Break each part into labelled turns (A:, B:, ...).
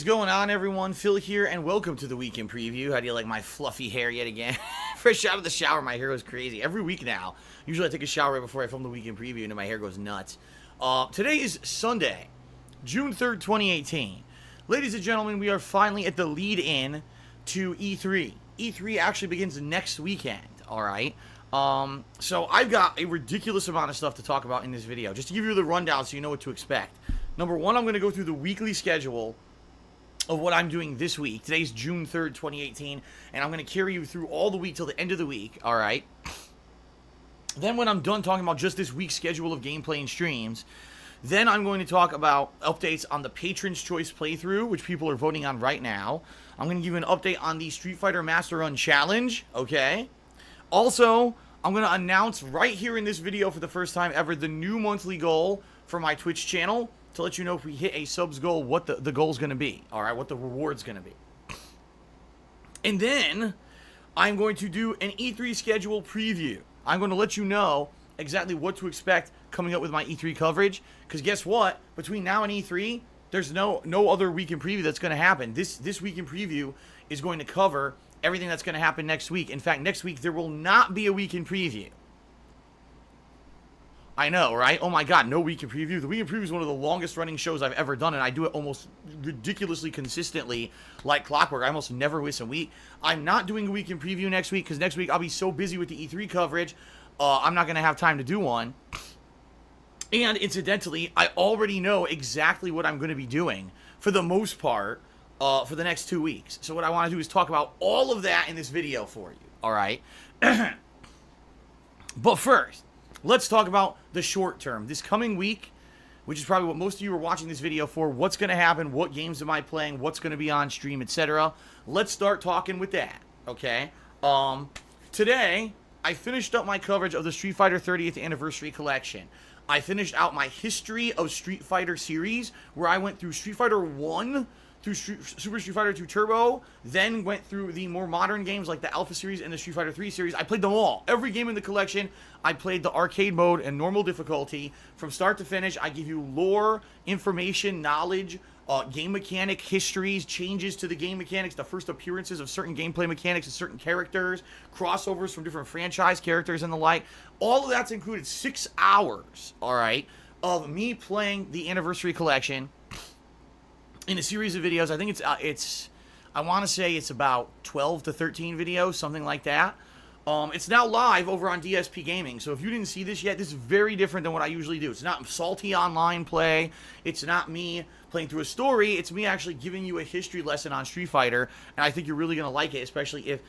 A: going on, everyone? Phil here, and welcome to the weekend preview. How do you like my fluffy hair yet again? Fresh out of the shower, my hair goes crazy. Every week now. Usually I take a shower right before I film the weekend preview, and then my hair goes nuts. Today is Sunday, June 3rd, 2018. Ladies and gentlemen, we are finally at the lead-in to E3. E3 actually begins next weekend, alright? So I've got a ridiculous amount of stuff to talk about in this video. Just to give you the rundown so you know what to expect. Number one, I'm going to go through the weekly schedule of what I'm doing this week. Today's June 3rd, 2018, and I'm going to carry you through all the week till the end of the week, alright? Then when I'm done talking about just this week's schedule of gameplay and streams, then I'm going to talk about updates on the Patron's Choice playthrough, which people are voting on right now. I'm going to give you an update on the Street Fighter Master Run Challenge, okay? Also, I'm going to announce right here in this video for the first time ever the new monthly goal for my Twitch channel, to let you know if we hit a subs goal, what the goal's going to be, alright, what the reward's going to be. And then, I'm going to do an E3 schedule preview. I'm going to let you know exactly what to expect coming up with my E3 coverage, because guess what? Between now and E3, there's no other weekend preview that's going to happen. This weekend preview is going to cover everything that's going to happen next week. In fact, next week, there will not be a weekend preview. I know, right? Oh my god, no weekend preview. The weekend preview is one of the longest running shows I've ever done, and I do it almost ridiculously consistently like clockwork. I almost never miss a week. I'm not doing a weekend preview next week, because next week I'll be so busy with the E3 coverage, I'm not going to have time to do one. And incidentally, I already know exactly what I'm going to be doing, for the most part, for the next 2 weeks. So what I want to do is talk about all of that in this video for you, alright? But first, let's talk about the short term. This coming week, which is probably what most of you are watching this video for, what's going to happen, what games am I playing, what's going to be on stream, etc. Let's start talking with that, okay? Today, I finished up my coverage of the Street Fighter 30th Anniversary Collection. I finished out my History of Street Fighter series, where I went through Street Fighter 1 through Super Street Fighter 2 Turbo, then went through the more modern games like the Alpha series and the Street Fighter 3 series. I played them all. Every game in the collection, I played the arcade mode and normal difficulty. From start to finish, I give you lore, information, knowledge, game mechanic histories, changes to the game mechanics, the first appearances of certain gameplay mechanics and certain characters, crossovers from different franchise characters and the like. All of that's included 6 hours, alright, of me playing the Anniversary Collection in a series of videos. I think I want to say it's about 12 to 13 videos, something like that. It's now live over on DSPGAMING, so if you didn't see this yet, this is very different than what I usually do. It's not salty online play. It's not me playing through a story. It's me actually giving you a history lesson on Street Fighter, and I think you're really going to like it, especially if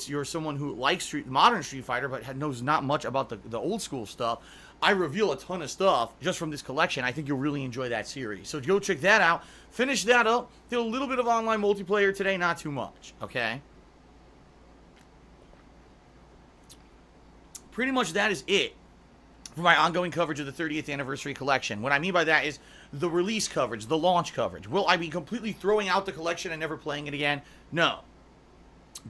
A: you're someone who likes modern Street Fighter but knows not much about the old school stuff. I reveal a ton of stuff just from this collection. I think you'll really enjoy that series. So go check that out. Finish that up. Did a little bit of online multiplayer today, not too much, okay? Pretty much that is it for my ongoing coverage of the 30th Anniversary Collection. What I mean by that is the release coverage, the launch coverage. Will I be completely throwing out the collection and never playing it again? No.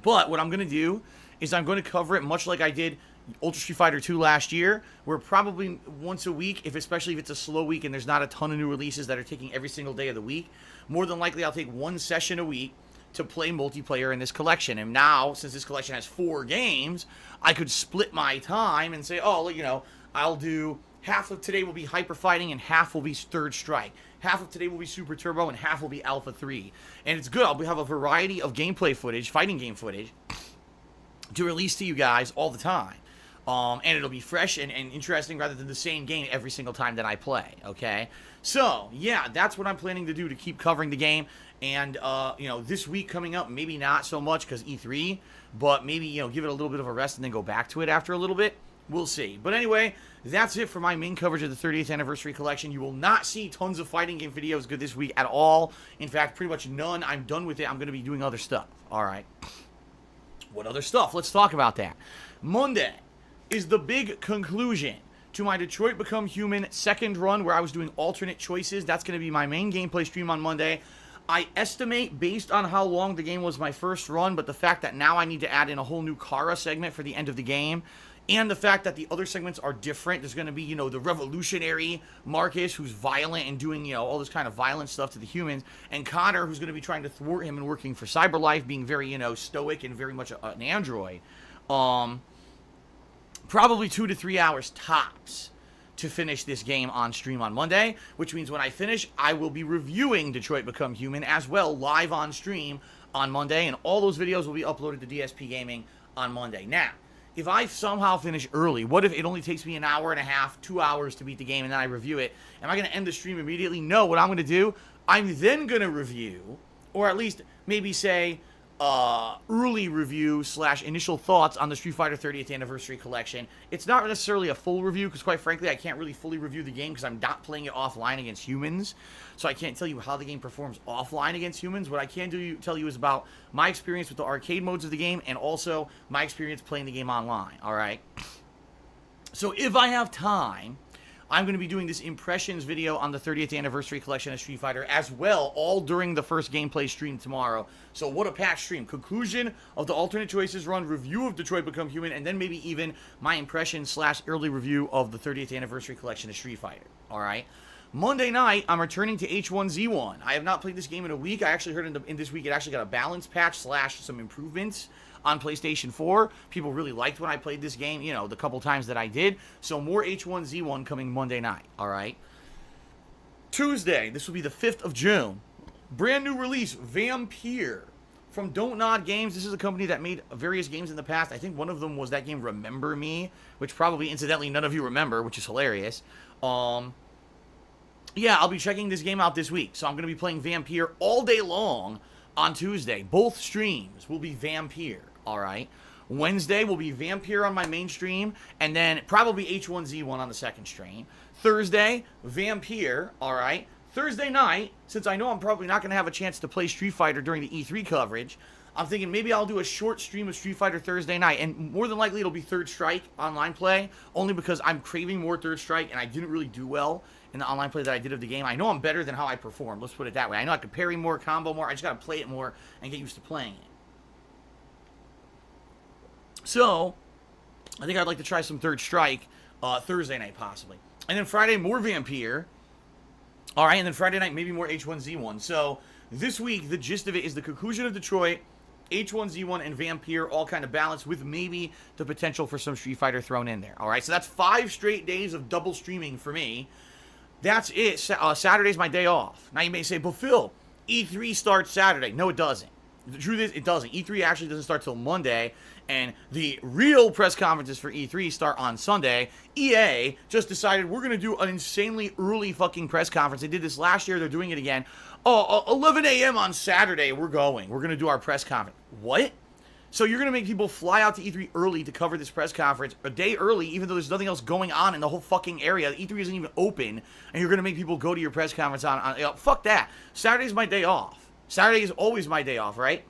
A: But what I'm going to do is I'm going to cover it much like I did Ultra Street Fighter 2 last year, where probably once a week, especially if it's a slow week and there's not a ton of new releases that are taking every single day of the week, more than likely I'll take one session a week to play multiplayer in this collection. And now, since this collection has 4 games, I could split my time and say, oh, you know, I'll do half of today will be Hyper Fighting and half will be Third Strike. Half of today will be Super Turbo and half will be Alpha 3. And it's good. I'll have a variety of gameplay footage, fighting game footage, to release to you guys all the time. And it'll be fresh and interesting rather than the same game every single time that I play, okay? So, yeah, that's what I'm planning to do to keep covering the game. And, you know, this week coming up, maybe not so much because E3, but maybe, you know, give it a little bit of a rest and then go back to it after a little bit. We'll see. But anyway, that's it for my main coverage of the 30th Anniversary Collection. You will not see tons of fighting game videos good this week at all. In fact, pretty much none. I'm done with it. I'm going to be doing other stuff. All right. What other stuff? Let's talk about that. Monday is the big conclusion to my Detroit Become Human second run, where I was doing alternate choices. That's going to be my main gameplay stream on Monday. I estimate, based on how long the game was my first run, but the fact that now I need to add in a whole new Kara segment for the end of the game, and the fact that the other segments are different. There's going to be, you know, the revolutionary Marcus, who's violent and doing, you know, all this kind of violent stuff to the humans, and Connor, who's going to be trying to thwart him and working for Cyberlife, being very, you know, stoic and very much an android. Probably 2 to 3 hours tops to finish this game on stream on Monday, which means when I finish, I will be reviewing Detroit Become Human as well, live on stream on Monday, and all those videos will be uploaded to DSP Gaming on Monday. Now, if I somehow finish early, what if it only takes me an hour and a half, 2 hours to beat the game, and then I review it? Am I going to end the stream immediately? No, what I'm going to do, I'm then going to review, or at least maybe say, early review / initial thoughts on the Street Fighter 30th Anniversary Collection. It's not necessarily a full review, because quite frankly, I can't really fully review the game because I'm not playing it offline against humans. So I can't tell you how the game performs offline against humans. What I can tell you is about my experience with the arcade modes of the game, and also my experience playing the game online, alright? So if I have time, I'm going to be doing this impressions video on the 30th Anniversary Collection of Street Fighter as well, all during the first gameplay stream tomorrow. So what a packed stream. Conclusion of the alternate choices run, review of Detroit Become Human, and then maybe even my impression / early review of the 30th Anniversary Collection of Street Fighter. Alright? Monday night, I'm returning to H1Z1. I have not played this game in a week. I actually heard in this week it actually got a balance patch / some improvements on PlayStation 4. People really liked when I played this game, you know, the couple times that I did. So more H1Z1 coming Monday night, alright? Tuesday, this will be the 5th of June. Brand new release, Vampyr. From Don't Nod Games. This is a company that made various games in the past. I think one of them was that game Remember Me, which probably, incidentally, none of you remember, which is hilarious. Yeah, I'll be checking this game out this week. So I'm going to be playing Vampyr all day long on Tuesday. Both streams will be Vampyr. Alright. Wednesday will be Vampyr on my main stream, and then probably H1Z1 on the second stream. Thursday, Vampyr, alright. Thursday night, since I know I'm probably not going to have a chance to play Street Fighter during the E3 coverage, I'm thinking maybe I'll do a short stream of Street Fighter Thursday night, and more than likely it'll be Third Strike online play, only because I'm craving more Third Strike, and I didn't really do well in the online play that I did of the game. I know I'm better than how I performed, let's put it that way. I know I can parry more, combo more, I just got to play it more and get used to playing it. So, I think I'd like to try some Third Strike Thursday night, possibly. And then Friday, more Vampyr. Alright, and then Friday night, maybe more H1Z1. So, this week, the gist of it is the conclusion of Detroit, H1Z1, and Vampyr all kind of balanced, with maybe the potential for some Street Fighter thrown in there. Alright, so that's 5 straight days of double streaming for me. That's it. Saturday's my day off. Now, you may say, but Phil, E3 starts Saturday. No, it doesn't. The truth is, it doesn't. E3 actually doesn't start till Monday, and the real press conferences for E3 start on Sunday. EA just decided we're going to do an insanely early fucking press conference. They did this last year. They're doing it again. 11 a.m. on Saturday, we're going. We're going to do our press conference. What? So you're going to make people fly out to E3 early to cover this press conference a day early, even though there's nothing else going on in the whole fucking area. E3 isn't even open, and you're going to make people go to your press conference on fuck that. Saturday's my day off. Saturday is always my day off, right?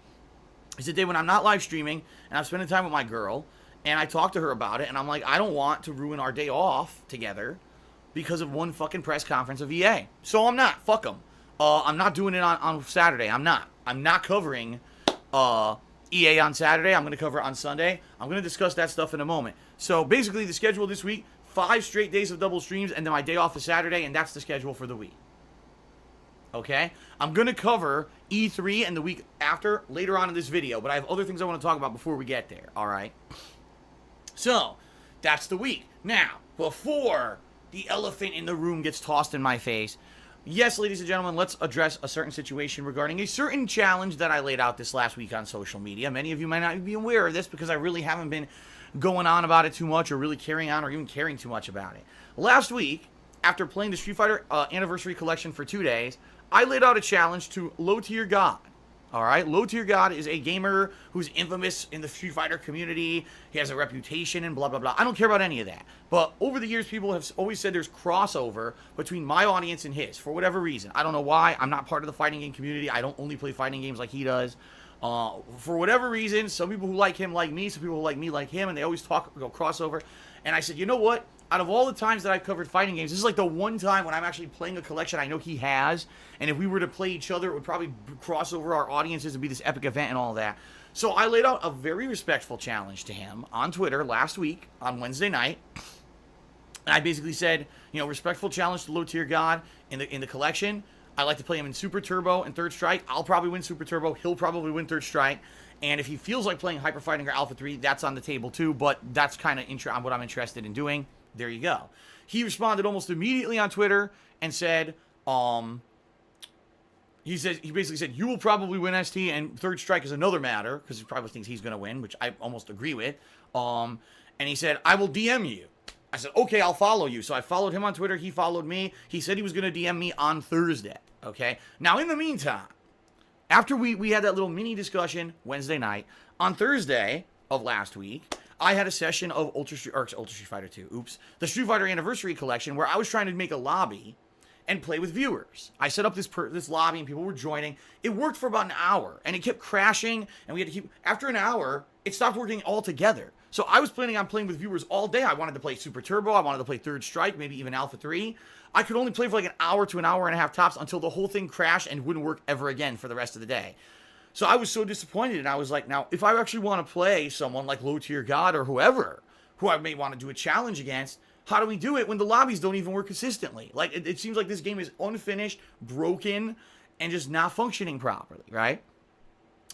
A: It's a day when I'm not live streaming, and I'm spending time with my girl, and I talk to her about it, and I'm like, I don't want to ruin our day off together because of one fucking press conference of EA. So I'm not. Fuck them. I'm not doing it on Saturday. I'm not covering EA on Saturday. I'm going to cover it on Sunday. I'm going to discuss that stuff in a moment. So basically, the schedule this week, 5 straight days of double streams, and then my day off is Saturday, and that's the schedule for the week. Okay? I'm going to cover E3 and the week after later on in this video, but I have other things I want to talk about before we get there, alright? So, that's the week. Now, before the elephant in the room gets tossed in my face, yes, ladies and gentlemen, let's address a certain situation regarding a certain challenge that I laid out this last week on social media. Many of you might not be aware of this because I really haven't been going on about it too much, or really carrying on, or even caring too much about it. Last week, after playing the Street Fighter Anniversary Collection for 2 days, I laid out a challenge to Low Tier God. Alright, Low Tier God is a gamer who's infamous in the Street Fighter community. He has a reputation and blah, blah, blah. I don't care about any of that. But over the years, people have always said there's crossover between my audience and his, for whatever reason. I don't know why. I'm not part of the fighting game community. I don't only play fighting games like he does. For whatever reason, some people who like him like me, some people who like me like him, and they always talk crossover. And I said, you know what? Out of all the times that I've covered fighting games, this is like the one time when I'm actually playing a collection I know he has, and if we were to play each other, it would probably cross over our audiences and be this epic event and all that. So I laid out a very respectful challenge to him on Twitter last week on Wednesday night. And I basically said, respectful challenge to low tier God in the collection. I like to play him in Super Turbo and Third Strike. I'll probably win Super Turbo. He'll probably win Third Strike. And if he feels like playing Hyper Fighting or Alpha 3, that's on the table too. But that's kind of what I'm interested in doing. There you go. He responded almost immediately on Twitter and said, he basically said, you will probably win ST, and Third Strike is another matter, because he probably thinks he's going to win, which I almost agree with. And he said, I will DM you. I said, okay, I'll follow you. So I followed him on Twitter. He followed me. He said he was going to DM me on Thursday. Okay? Now, in the meantime, after we had that little mini discussion Wednesday night, on Thursday of last week, I had a session of Ultra Street Fighter 2. Oops. The Street Fighter Anniversary Collection, where I was trying to make a lobby and play with viewers. I set up this lobby and people were joining. It worked for about an hour and it kept crashing, and we had to keep, after an hour, it stopped working altogether. So I was planning on playing with viewers all day. I wanted to play Super Turbo. I wanted to play Third Strike, maybe even Alpha 3. I could only play for like an hour to an hour and a half tops until the whole thing crashed and wouldn't work ever again for the rest of the day. So I was so disappointed, and I was like, now, if I actually want to play someone like Low Tier God or whoever, who I may want to do a challenge against, how do we do it when the lobbies don't even work consistently? Like, it seems like this game is unfinished, broken, and just not functioning properly, right?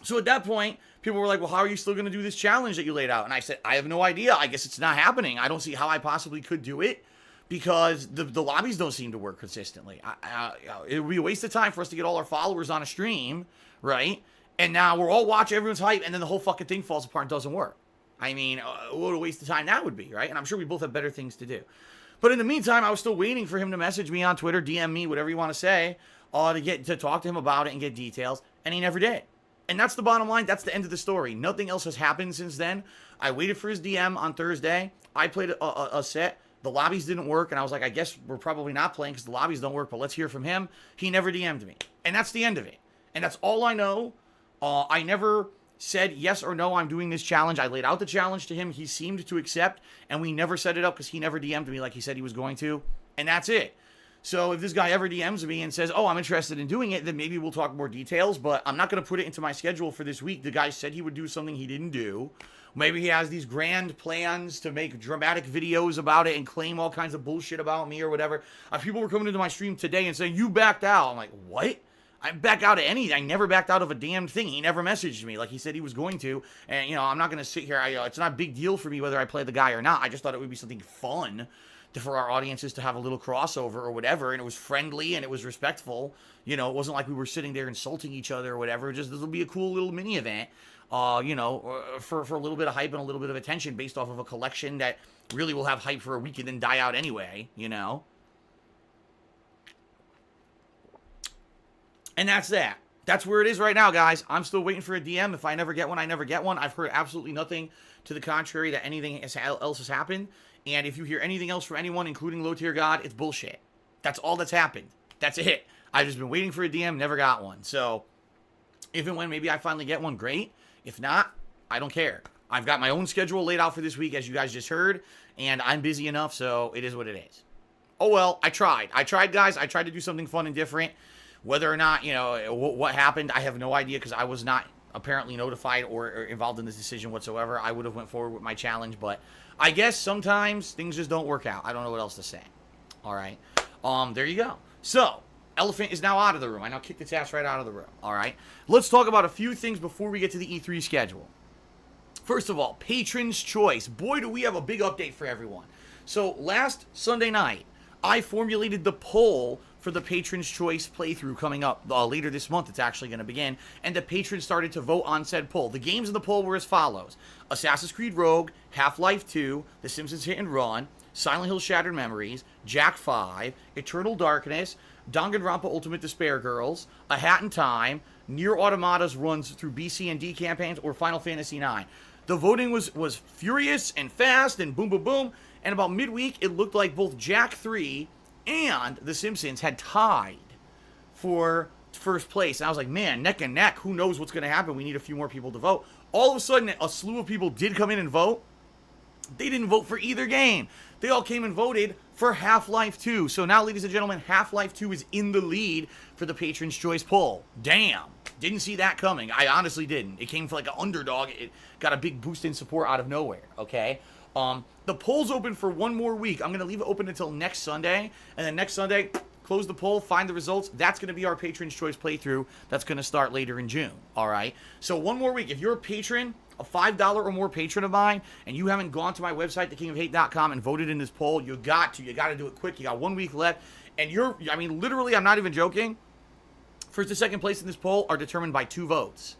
A: So at that point, people were like, well, how are you still going to do this challenge that you laid out? And I said, I have no idea. I guess it's not happening. I don't see how I possibly could do it because the lobbies don't seem to work consistently. It would be a waste of time for us to get all our followers on a stream, right? And now we're all watching, everyone's hype, and then the whole fucking thing falls apart and doesn't work. I mean, what a waste of time that would be, right? And I'm sure we both have better things to do. But in the meantime, I was still waiting for him to message me on Twitter, DM me, whatever you want to say, to talk to him about it and get details, and he never did. And that's the bottom line. That's the end of the story. Nothing else has happened since then. I waited for his DM on Thursday. I played a set. The lobbies didn't work, and I was like, I guess we're probably not playing because the lobbies don't work, but let's hear from him. He never DM'd me. And that's the end of it. And that's all I know. I never said yes or no, I'm doing this challenge. I laid out the challenge to him. He seemed to accept, and we never set it up because he never DM'd me like he said he was going to. And that's it. So if this guy ever DMs me and says, oh, I'm interested in doing it, then maybe we'll talk more details, but I'm not going to put it into my schedule for this week. The guy said he would do something he didn't do. Maybe he has these grand plans to make dramatic videos about it and claim all kinds of bullshit about me or whatever. People were coming into my stream today and saying, you backed out. I'm like, what? I back out of anything. I never backed out of a damn thing. He never messaged me like he said he was going to. And, I'm not going to sit here. It's not a big deal for me whether I play the guy or not. I just thought it would be something fun for our audiences to have a little crossover or whatever. And it was friendly and it was respectful. It wasn't like we were sitting there insulting each other or whatever. Just, this will be a cool little mini event, for a little bit of hype and a little bit of attention based off of a collection that really will have hype for a week and then die out anyway, And that's that. That's where it is right now, guys. I'm still waiting for a DM. If I never get one, I never get one. I've heard absolutely nothing to the contrary that anything else has happened. And if you hear anything else from anyone, including Low Tier God, it's bullshit. That's all that's happened. That's it. I've just been waiting for a DM, never got one. So, if and when maybe I finally get one, great. If not, I don't care. I've got my own schedule laid out for this week, as you guys just heard. And I'm busy enough, so it is what it is. Oh well, I tried. Guys. I tried to do something fun and different. Whether or not, what happened, I have no idea because I was not apparently notified or involved in this decision whatsoever. I would have went forward with my challenge, but I guess sometimes things just don't work out. I don't know what else to say. All right. There you go. So, Elephant is now out of the room. I now kicked its ass right out of the room. All right. Let's talk about a few things before we get to the E3 schedule. First of all, Patron's Choice. Boy, do we have a big update for everyone. So, last Sunday night, I formulated the poll for the Patron's Choice playthrough coming up later this month. It's actually going to begin. And the patrons started to vote on said poll. The games in the poll were as follows. Assassin's Creed Rogue, Half-Life 2, The Simpsons Hit and Run, Silent Hill Shattered Memories, Jak 5, Eternal Darkness, Danganronpa Ultimate Despair Girls, A Hat in Time, Nier Automata's runs through BC and D campaigns, or Final Fantasy IX. The voting was furious and fast and boom, boom, boom. And about midweek, it looked like both Jak 3 and The Simpsons had tied for first place. And I was like, man, neck and neck. Who knows what's going to happen? We need a few more people to vote. All of a sudden, a slew of people did come in and vote. They didn't vote for either game. They all came and voted for Half-Life 2. So now, ladies and gentlemen, Half-Life 2 is in the lead for the Patron's Choice poll. Damn. Didn't see that coming. I honestly didn't. It came for like an underdog. It got a big boost in support out of nowhere, okay? The poll's open for one more week. I'm going to leave it open until next Sunday. And then next Sunday, close the poll, find the results. That's going to be our Patron's Choice playthrough. That's going to start later in June, all right? So one more week. If you're a patron, a $5 or more patron of mine, and you haven't gone to my website, TheKingOfHate.com, and voted in this poll, you got to. You got to do it quick. You got 1 week left. And I mean, literally, I'm not even joking. First and second place in this poll are determined by 2 votes.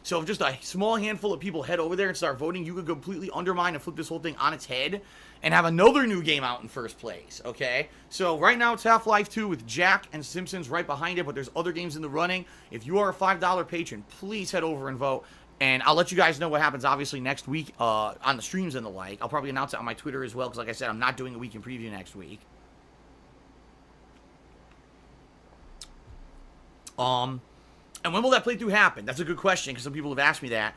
A: So if just a small handful of people head over there and start voting, you could completely undermine and flip this whole thing on its head and have another new game out in first place, okay? So right now it's Half-Life 2 with Jack and Simpsons right behind it, but there's other games in the running. If you are a $5 patron, please head over and vote. And I'll let you guys know what happens, obviously, next week on the streams and the like. I'll probably announce it on my Twitter as well, because like I said, I'm not doing a week in preview next week. And when will that playthrough happen? That's a good question, because some people have asked me that.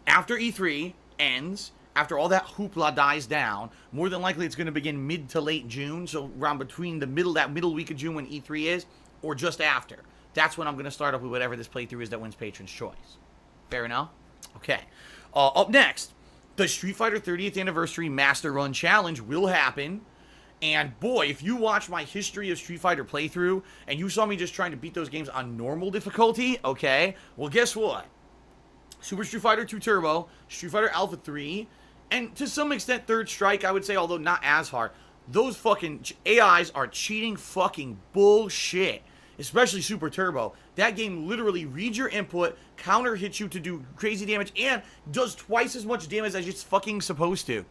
A: After E3 ends, after all that hoopla dies down, more than likely it's going to begin mid to late June, so around between that middle week of June when E3 is, or just after. That's when I'm going to start up with whatever this playthrough is that wins Patron's Choice. Fair enough? Okay. Up next, the Street Fighter 30th Anniversary Master Run Challenge will happen. And boy, if you watch my history of Street Fighter playthrough, and you saw me just trying to beat those games on normal difficulty, okay, well guess what? Super Street Fighter 2 Turbo, Street Fighter Alpha 3, and to some extent Third Strike, I would say, although not as hard. Those fucking AIs are cheating fucking bullshit. Especially Super Turbo. That game literally reads your input, counter hits you to do crazy damage, and does twice as much damage as it's fucking supposed to.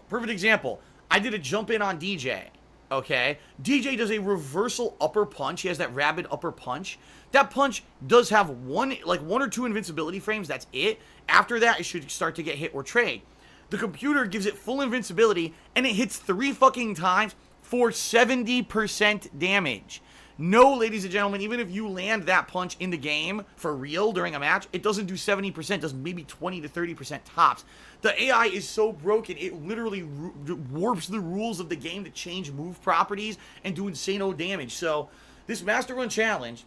A: Perfect example. I did a jump in on DJ. Okay? DJ does a reversal upper punch. He has that rabid upper punch. That punch does have one or two invincibility frames. That's it. After that, it should start to get hit or trade. The computer gives it full invincibility, and it hits 3 fucking times for 70% damage. No, ladies and gentlemen, even if you land that punch in the game for real during a match, it doesn't do 70%, does maybe 20 to 30% tops. The AI is so broken, it literally warps the rules of the game to change move properties and do insane damage. So, this Master Run Challenge,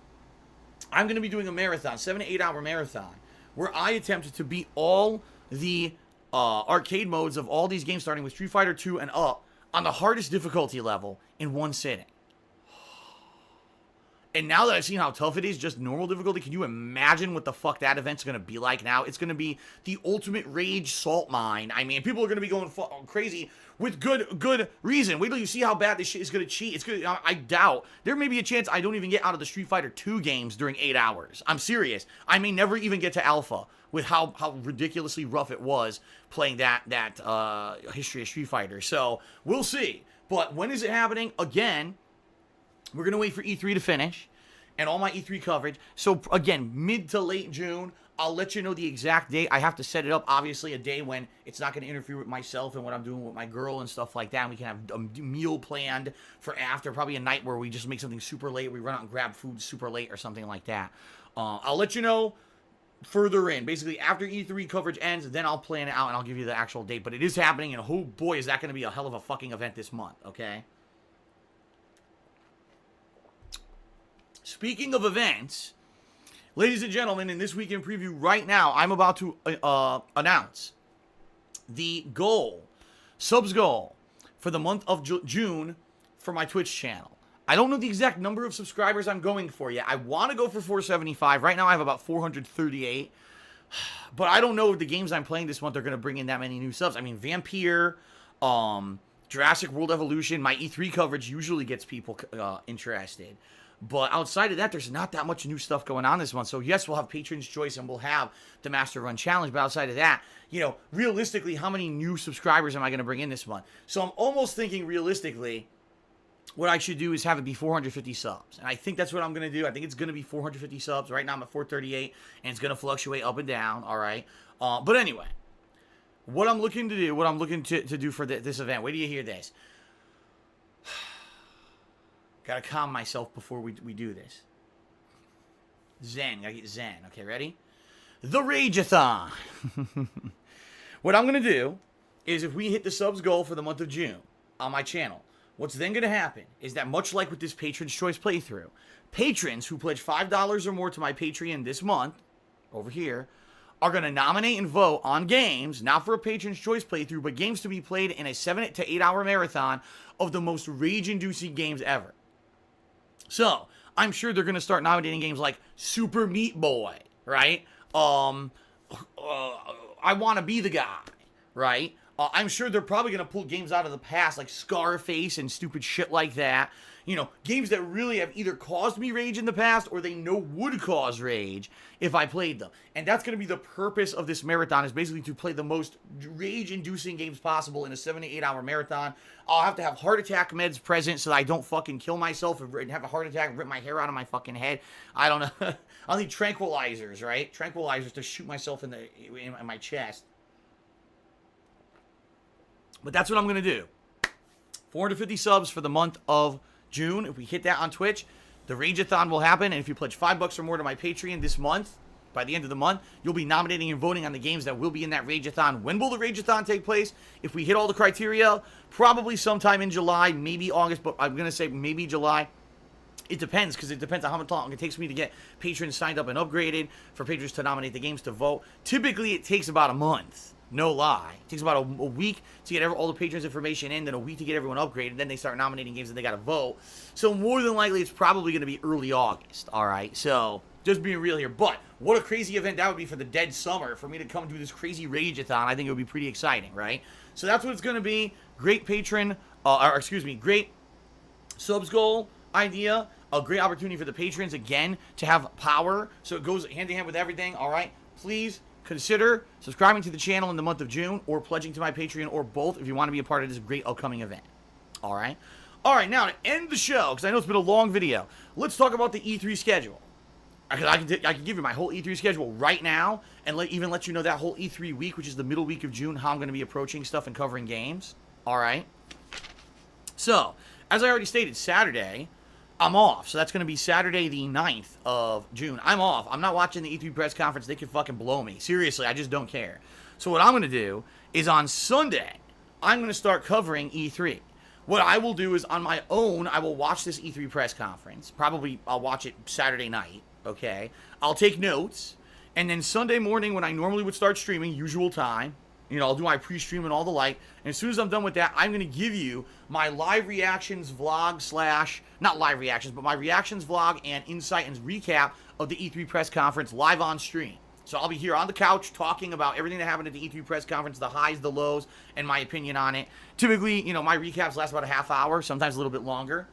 A: I'm going to be doing a marathon, 7 to 8 hour marathon, where I attempt to beat all the arcade modes of all these games, starting with Street Fighter 2 and up, on the hardest difficulty level in one sitting. And now that I've seen how tough it is, just normal difficulty, can you imagine what the fuck that event's going to be like now? It's going to be the ultimate rage salt mine. I mean, people are going to be going crazy with good reason. Wait till you see how bad this shit is going to cheat. It's going I doubt. There may be a chance I don't even get out of the Street Fighter 2 games during 8 hours. I'm serious. I may never even get to Alpha with how ridiculously rough it was playing that history of Street Fighter. So, we'll see. But when is it happening? Again, we're going to wait for E3 to finish and all my E3 coverage. So, again, mid to late June, I'll let you know the exact date. I have to set it up, obviously, a day when it's not going to interfere with myself and what I'm doing with my girl and stuff like that. And we can have a meal planned for after, probably a night where we just make something super late. We run out and grab food super late or something like that. I'll let you know further in. Basically, after E3 coverage ends, then I'll plan it out and I'll give you the actual date. But it is happening, and oh boy, is that going to be a hell of a fucking event this month, okay? Speaking of events, ladies and gentlemen, in this weekend preview right now, I'm about to announce the subs goal for the month of June for my Twitch channel. I don't know the exact number of subscribers I'm going for yet. I want to go for 475. Right now I have about 438. But I don't know if the games I'm playing this month are going to bring in that many new subs. I mean, Vampyr, Jurassic World Evolution, my E3 coverage usually gets people interested. But outside of that, there's not that much new stuff going on this month. So, yes, we'll have Patron's Choice and we'll have the Master Run Challenge. But outside of that, you know, realistically, how many new subscribers am I going to bring in this month? So, I'm almost thinking realistically, what I should do is have it be 450 subs. And I think that's what I'm going to do. I think it's going to be 450 subs. Right now, I'm at 438, and it's going to fluctuate up and down, all right? But anyway, what I'm looking to do for this event, wait till you hear this. Gotta calm myself before we do this. Zen. Gotta get zen. Okay, ready? The Rageathon. What I'm going to do is if we hit the subs goal for the month of June on my channel, what's then going to happen is that much like with this Patron's Choice playthrough, patrons who pledge $5 or more to my Patreon this month, over here, are going to nominate and vote on games, not for a Patron's Choice playthrough, but games to be played in a 7 to 8 hour marathon of the most rage-inducing games ever. So, I'm sure they're going to start nominating games like Super Meat Boy, right? I Want to Be the Guy, right? I'm sure they're probably going to pull games out of the past like Scarface and stupid shit like that. You know, games that really have either caused me rage in the past or they know would cause rage if I played them. And that's going to be the purpose of this marathon, is basically to play the most rage-inducing games possible in a 7 to 8 hour marathon. I'll have to have heart attack meds present so that I don't fucking kill myself and have a heart attack and rip my hair out of my fucking head. I don't know. I'll need tranquilizers, right? Tranquilizers to shoot myself in my chest. But that's what I'm going to do. 450 subs for the month of June. If we hit that on Twitch, the Rageathon will happen. And if you pledge $5 or more to my Patreon this month, by the end of the month, you'll be nominating and voting on the games that will be in that Rageathon. When will the Rageathon take place? If we hit all the criteria, probably sometime in July, maybe August, but I'm going to say maybe July. It depends, because it depends on how much long it takes me to get patrons signed up and upgraded, for patrons to nominate the games to vote. Typically, it takes about a month. No lie. It takes about a week to get all the patrons' information in, then a week to get everyone upgraded, then they start nominating games and they got to vote. So more than likely, it's probably going to be early August, all right? So just being real here. But what a crazy event that would be for the dead summer, for me to come do this crazy Rageathon. I think it would be pretty exciting, right? So that's what it's going to be. Great great subs goal idea. A great opportunity for the patrons, again, to have power. So it goes hand in hand with everything, all right? Please consider subscribing to the channel in the month of June, or pledging to my Patreon, or both, if you want to be a part of this great upcoming event. All right? All right, now to end the show, because I know it's been a long video, let's talk about the E3 schedule. Because I can give you my whole E3 schedule right now, and even let you know that whole E3 week, which is the middle week of June, how I'm going to be approaching stuff and covering games. All right? So, as I already stated, Saturday, I'm off. So that's going to be Saturday the 9th of June. I'm off. I'm not watching the E3 press conference. They can fucking blow me. Seriously, I just don't care. So what I'm going to do is on Sunday, I'm going to start covering E3. What I will do is on my own, I will watch this E3 press conference. Probably I'll watch it Saturday night, okay? I'll take notes. And then Sunday morning, when I normally would start streaming, usual time, you know, I'll do my pre-stream and all the like. And as soon as I'm done with that, I'm going to give you my live reactions vlog / not live reactions, but my reactions vlog and insight and recap of the E3 press conference live on stream. So I'll be here on the couch talking about everything that happened at the E3 press conference, the highs, the lows, and my opinion on it. Typically, you know, my recaps last about a half hour, sometimes a little bit longer.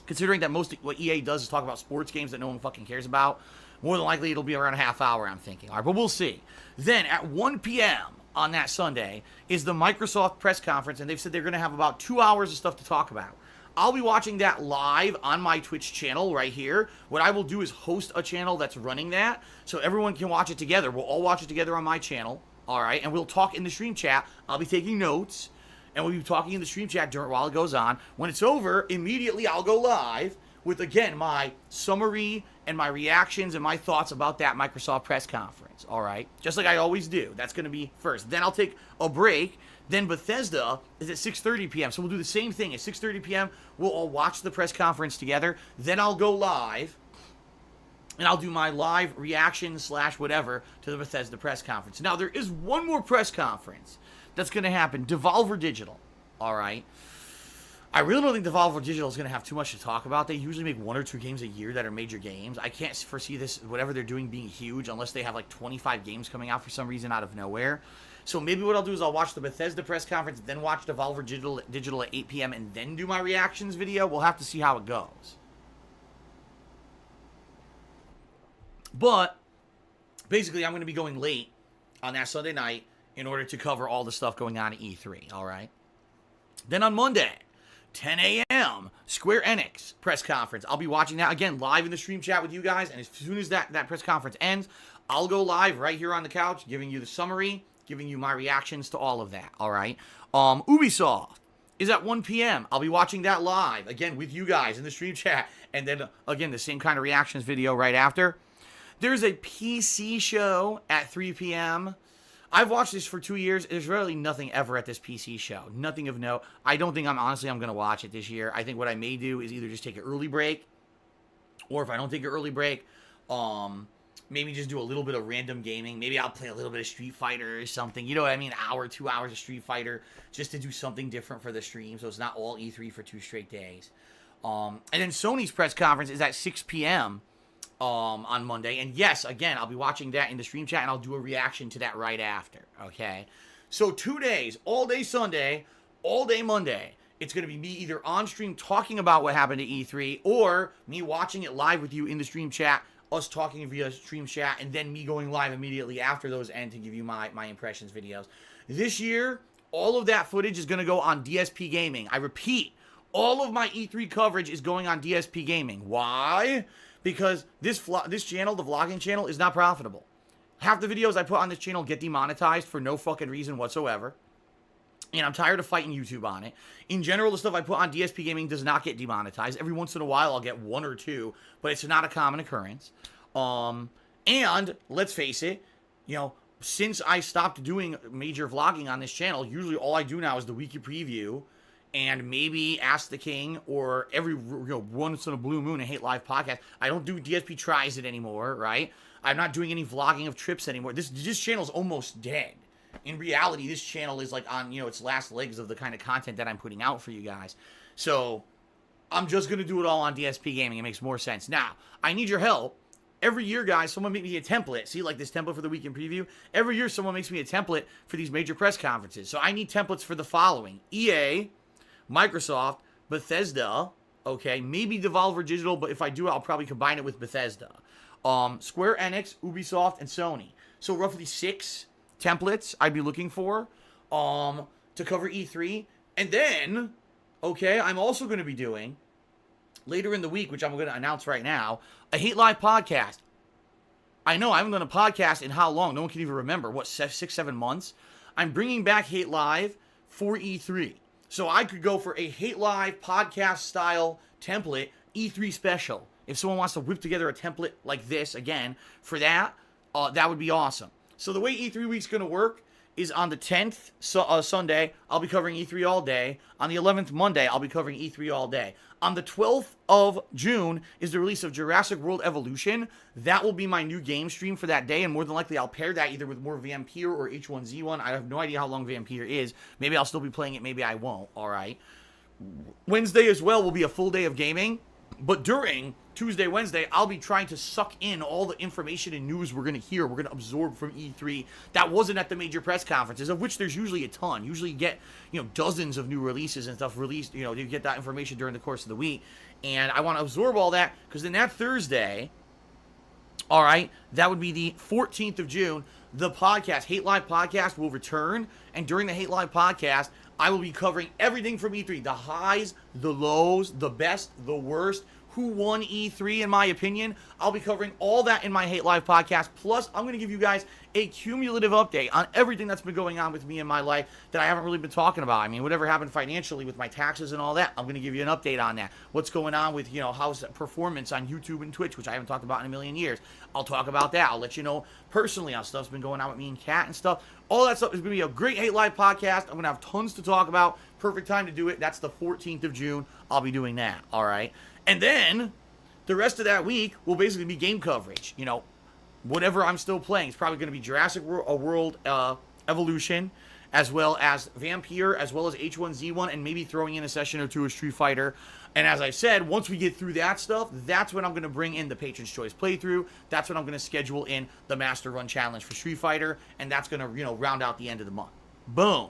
A: Considering that most of what EA does is talk about sports games that no one fucking cares about, more than likely it'll be around a half hour, I'm thinking. All right, but we'll see. Then at 1 p.m., on that Sunday is the Microsoft press conference, and they've said they're going to have about 2 hours of stuff to talk about. I'll be watching that live on my Twitch channel right here. What I will do is host a channel that's running that, so everyone can watch it together. We'll all watch it together on my channel, all right? And we'll talk in the stream chat. I'll be taking notes, and we'll be talking in the stream chat while it goes on. When it's over, immediately I'll go live with, again, my summary and my reactions and my thoughts about that Microsoft press conference, all right? Just like I always do. That's going to be first. Then I'll take a break. Then Bethesda is at 6:30 p.m., so we'll do the same thing. At 6:30 p.m., we'll all watch the press conference together. Then I'll go live, and I'll do my live reaction / whatever to the Bethesda press conference. Now, there is one more press conference that's going to happen. Devolver Digital, all right? I really don't think Devolver Digital is going to have too much to talk about. They usually make 1 or 2 games a year that are major games. I can't foresee this, whatever they're doing, being huge unless they have like 25 games coming out for some reason out of nowhere. So maybe what I'll do is I'll watch the Bethesda press conference, then watch Devolver Digital at 8 p.m., and then do my reactions video. We'll have to see how it goes. But basically, I'm going to be going late on that Sunday night in order to cover all the stuff going on at E3, all right? Then on Monday, 10 a.m., Square Enix press conference. I'll be watching that, again, live in the stream chat with you guys, and as soon as that press conference ends, I'll go live right here on the couch, giving you the summary, giving you my reactions to all of that, all right? Ubisoft is at 1 p.m. I'll be watching that live, again, with you guys in the stream chat, and then, again, the same kind of reactions video right after. There's a PC show at 3 p.m., I've watched this for 2 years. There's really nothing ever at this PC show. Nothing of note. I don't think I'm going to watch it this year. I think what I may do is either just take an early break, or if I don't take an early break, maybe just do a little bit of random gaming. Maybe I'll play a little bit of Street Fighter or something. You know what I mean? An hour, 2 hours of Street Fighter, just to do something different for the stream, so it's not all E3 for 2 straight days. And then Sony's press conference is at 6 p.m. On Monday. And yes, again, I'll be watching that in the stream chat, and I'll do a reaction to that right after, okay? So 2 days, all day Sunday, all day Monday. It's going to be me either on stream talking about what happened at E3, or me watching it live with you in the stream chat, us talking via stream chat, and then me going live immediately after those end to give you my impressions videos. This year, all of that footage is going to go on DSP Gaming. I repeat, all of my E3 coverage is going on DSP Gaming. Why? Because this channel, the vlogging channel, is not profitable. Half the videos I put on this channel get demonetized for no fucking reason whatsoever. And I'm tired of fighting YouTube on it. In general, the stuff I put on DSP Gaming does not get demonetized. Every once in a while, I'll get 1 or 2, but it's not a common occurrence. And let's face it, you know, since I stopped doing major vlogging on this channel, usually all I do now is the weekly preview and maybe Ask the King, or every once in a blue moon, a Hate Live podcast. I don't do DSP Tries It anymore, right? I'm not doing any vlogging of trips anymore. This channel's almost dead. In reality, this channel is like on, its last legs of the kind of content that I'm putting out for you guys. So I'm just going to do it all on DSP Gaming. It makes more sense. Now, I need your help. Every year, guys, someone make me a template. See, like this template for the weekend preview? Every year, someone makes me a template for these major press conferences. So I need templates for the following: EA, Microsoft, Bethesda, okay, maybe Devolver Digital, but if I do, I'll probably combine it with Bethesda. Square Enix, Ubisoft, and Sony. So roughly 6 templates I'd be looking for to cover E3. And then, okay, I'm also going to be doing, later in the week, which I'm going to announce right now, a Hate Live podcast. I know, I haven't done a podcast in how long? No one can even remember. What, 6-7 months? I'm bringing back Hate Live for E3. So I could go for a Hate Live podcast style template E3 special. If someone wants to whip together a template like this, again, for that, that would be awesome. So the way E3 week's going to work is on the 10th, Sunday, I'll be covering E3 all day. On the 11th, Monday, I'll be covering E3 all day. On the 12th of June is the release of Jurassic World Evolution. That will be my new game stream for that day, and more than likely I'll pair that either with more Vampyr or H1Z1. I have no idea how long Vampyr is. Maybe I'll still be playing it, maybe I won't, alright? Wednesday as well will be a full day of gaming, but during Tuesday, Wednesday, I'll be trying to suck in all the information and news we're going to hear, we're going to absorb from E3 that wasn't at the major press conferences, of which there's usually a ton. Usually you get, dozens of new releases and stuff released, you get that information during the course of the week. And I want to absorb all that, because then that Thursday, all right, that would be the 14th of June, the podcast, Hate Live Podcast, will return. And during the Hate Live Podcast, I will be covering everything from E3, the highs, the lows, the best, the worst, who won E3 in my opinion. I'll be covering all that in my Hate Live podcast. Plus, I'm going to give you guys a cumulative update on everything that's been going on with me in my life that I haven't really been talking about. I mean, whatever happened financially with my taxes and all that, I'm going to give you an update on that. What's going on with, how's performance on YouTube and Twitch, which I haven't talked about in a million years. I'll talk about that. I'll let you know personally how stuff's been going on with me and Kat and stuff. All that stuff is going to be a great Hate Live podcast. I'm going to have tons to talk about. Perfect time to do it. That's the 14th of June. I'll be doing that. All right. And then the rest of that week will basically be game coverage. Whatever I'm still playing. It's probably going to be Jurassic World Evolution, as well as Vampyr, as well as H1Z1, and maybe throwing in a session or two of Street Fighter. And as I said, once we get through that stuff, that's when I'm going to bring in the Patron's Choice playthrough. That's when I'm going to schedule in the Master Run Challenge for Street Fighter, and that's going to, round out the end of the month. Boom.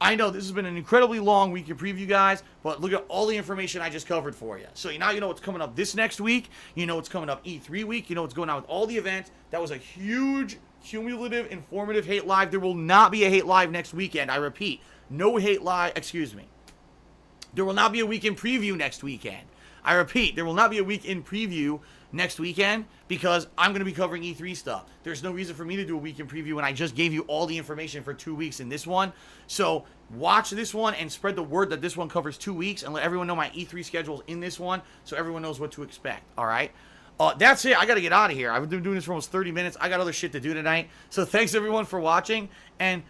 A: I know this has been an incredibly long week of preview, guys, but look at all the information I just covered for you. So now you know what's coming up this next week. You know what's coming up E3 week. You know what's going on with all the events. That was a huge, cumulative, informative Hate Live. There will not be a Hate Live next weekend. I repeat, no Hate Live. Excuse me. There will not be a weekend preview next weekend. I repeat, there will not be a weekend preview next weekend because I'm going to be covering E3 stuff. There's no reason for me to do a weekend preview when I just gave you all the information for 2 weeks in this one. So watch this one and spread the word that this one covers 2 weeks, and let everyone know my E3 schedule is in this one so everyone knows what to expect. All right. That's it. I got to get out of here. I've been doing this for almost 30 minutes. I got other shit to do tonight. So thanks, everyone, for watching. And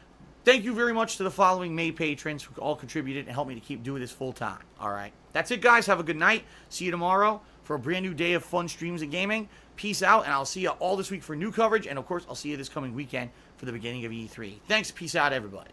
A: thank you very much to the following May patrons who all contributed and helped me to keep doing this full time. All right. That's it, guys. Have a good night. See you tomorrow for a brand new day of fun streams and gaming. Peace out, and I'll see you all this week for new coverage. And, of course, I'll see you this coming weekend for the beginning of E3. Thanks. Peace out, everybody.